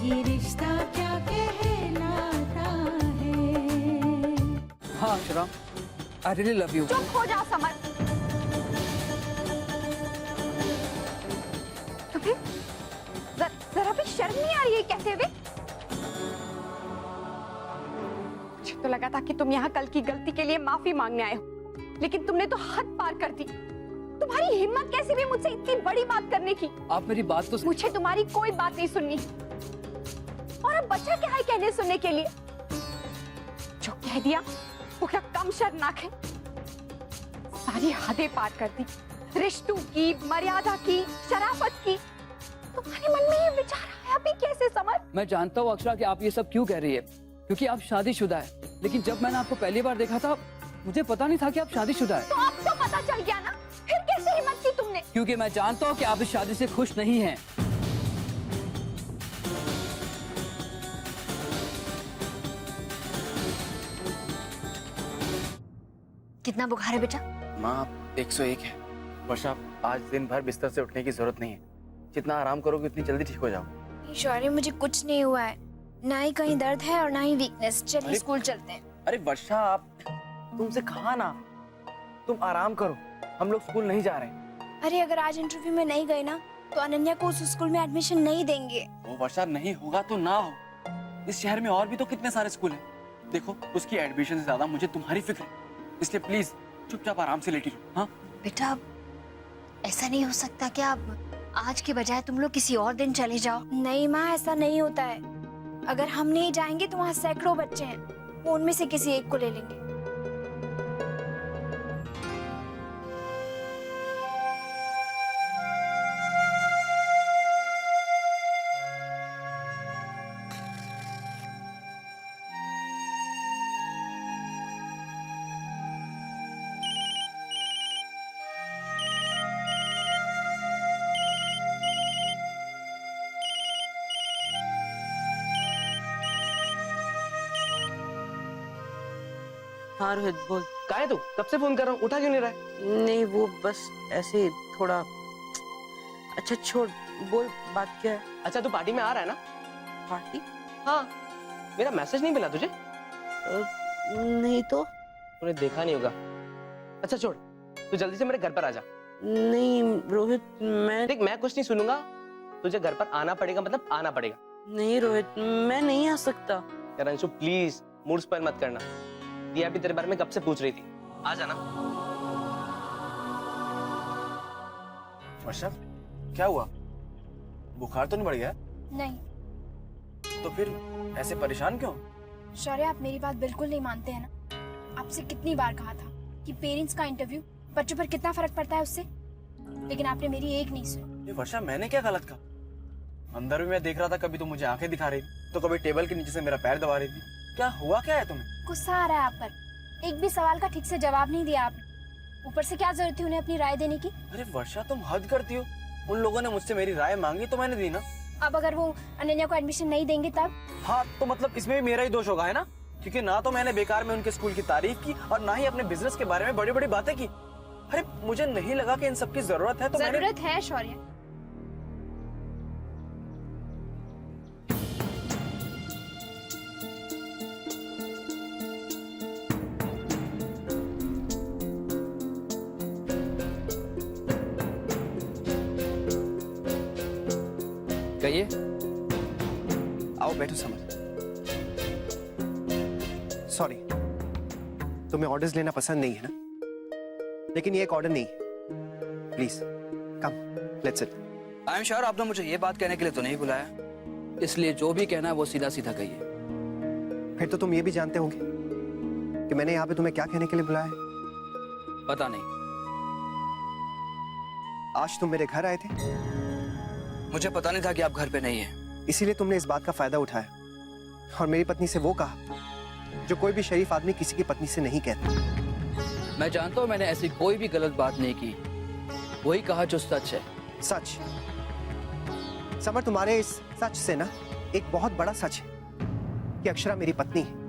ये रिश्ता क्या कहलाता है। हाँ Akshara, I really love you. चुप हो जा समर। तुम्हें जरा भी शर्म नहीं आ रही है कहते हुए? मुझे तो लगा था कि तुम यहाँ कल की गलती के लिए माफी मांगने आए हो, लेकिन तुमने तो हद पार कर दी। तुम्हारी हिम्मत कैसे भी मुझसे इतनी बड़ी बात करने की? आप मेरी बात तो। मुझे तुम्हारी कोई बात नहीं सुननी। और अब बचा क्या है कहने सुनने के लिए? जो कह दिया वो क्या कम शर्मनाक है? सारी हदें पार कर दी, रिश्तों की, मर्यादा की, शराफत की। तुम्हारे मन में ये विचार आया भी कैसे समर? मैं जानता हूँ अक्षरा कि आप ये सब क्यों कह रही है, क्योंकि आप शादीशुदा है। लेकिन जब मैंने आपको पहली बार देखा था, मुझे पता नहीं था कि आप शादीशुदा है। तो अब तो पता चल गया ना, फिर कैसे हिम्मत की तुमने? क्योंकि मैं जानता हूँ कि आप इस शादी से खुश नहीं हैं। कितना बुखार है बेटा? माँ 101 है। वर्षा, आज दिन भर बिस्तर से उठने की जरूरत नहीं है। जितना आराम करोगे उतनी जल्दी ठीक हो जाओ। शौर्य, मुझे कुछ नहीं हुआ है, ना ही कहीं दर्द है और ना ही वीकनेस। चलिए स्कूल चलते हैं। अरे वर्षा, आप तुमसे कहा ना, तुम आराम करो, हम लोग स्कूल नहीं जा रहे। अरे अगर आज इंटरव्यू में नहीं गए ना तो अनन्या को उस स्कूल में एडमिशन नहीं देंगे। वो वर्षा, नहीं होगा तो ना हो। इस शहर में और भी तो कितने सारे स्कूल हैं। देखो, उसकी एडमिशन से ज्यादा मुझे तुम्हारी फिक्र है, इसलिए प्लीज चुपचाप आराम से लेटी रहो। हाँ बेटा, ऐसा नहीं हो सकता क्या? आज के बजाय तुम लोग किसी और दिन चले जाओ। नहीं माँ, ऐसा नहीं होता है। अगर हम नहीं जाएंगे तो वहाँ सैकड़ों बच्चे हैं, वो उनमें से किसी एक को ले लेंगे। हाँ रोहित बोल। कहाँ है तू? कब से फोन कर रहा हूँ, उठा क्यों नहीं रहा है? नहीं वो बस ऐसे थोड़ा। अच्छा छोड़, बोल बात क्या है? अच्छा, तू पार्टी में आ रहा है ना? पार्टी? हाँ, मेरा मैसेज नहीं मिला तुझे? नहीं तो। तूने देखा नहीं होगा। अच्छा छोड़, तू जल्दी से मेरे घर पर आ जा। नहीं रोहित, मैं देख, मैं कुछ नहीं सुनूंगा, तुझे घर पर आना पड़ेगा, मतलब आना पड़ेगा। नहीं रोहित, मैं नहीं आ सकता। यार अंशु प्लीज, मूड स्पॉइल मत करना। दिया भी तेरे बारे में कब से पूछ रही थी, आ जाना। वर्षा, क्या हुआ? बुखार तो नहीं बढ़ गया? नहीं। तो फिर ऐसे परेशान क्यों? शौर्य, आप मेरी बात बिल्कुल नहीं मानते हैं ना। आपसे कितनी बार कहा था कि पेरेंट्स का इंटरव्यू बच्चों पर कितना फर्क पड़ता है उससे, लेकिन आपने मेरी एक नहीं सुनी। वर्षा, मैंने क्या गलत कहा? अंदर भी मैं देख रहा था, कभी तो मुझे आंखें दिखा रही थी, तो कभी टेबल के नीचे से मेरा पैर दबा रही थी। क्या हुआ, क्या है तुम्हें? गुस्सा आ रहा है आप पर। एक भी सवाल का ठीक से जवाब नहीं दिया आपने। ऊपर से क्या जरूरत थी उन्हें अपनी राय देने की? अरे वर्षा, तुम हद करती हो। उन लोगों ने मुझसे मेरी राय मांगी तो मैंने दी ना। अब अगर वो अनन्या को एडमिशन नहीं देंगे तब? हाँ, तो मतलब इसमें भी मेरा ही दोष होगा, है ना? क्योंकि ना तो मैंने बेकार में उनके स्कूल की तारीफ की और ना ही अपने बिजनेस के बारे में बड़ी बड़ी बातें की। अरे मुझे नहीं लगा कि इन सब की जरूरत है, तो जरूरत है शौर्य। कहिए। आओ बैठो समर। सॉरी, तुम्हें ऑर्डर्स लेना पसंद नहीं है ना, लेकिन ये एक ऑर्डर नहीं है। Please come, let's sit. I am sure आपने मुझे ये बात कहने के लिए तो नहीं बुलाया, इसलिए जो भी कहना है वो सीधा सीधा कहिए। फिर तो तुम ये भी जानते होंगे कि मैंने यहाँ पे तुम्हें क्या कहने के लिए बुलाया है। पता नहीं। आज तुम मेरे घर आए थे, मुझे पता नहीं था कि आप घर पे नहीं हैं। इसीलिए तुमने इस बात का फायदा उठाया और मेरी पत्नी से वो कहा जो कोई भी शरीफ आदमी किसी की पत्नी से नहीं कहता। मैं जानता हूँ मैंने ऐसी कोई भी गलत बात नहीं की, वही कहा जो सच है। सच? समर, तुम्हारे इस सच से ना एक बहुत बड़ा सच है कि अक्षरा मेरी पत्नी है।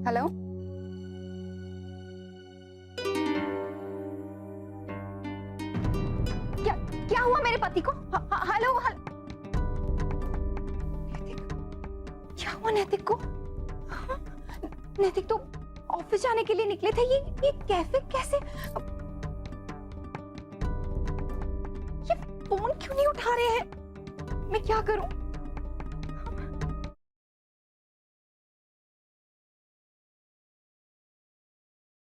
हेलो पति को। हेलो नैतिक, क्या हुआ नैतिक को? हाँ? नैतिक तो ऑफिस जाने के लिए निकले थे, ये कैफे कैसे? ये फोन क्यों नहीं उठा रहे हैं? मैं क्या करूं?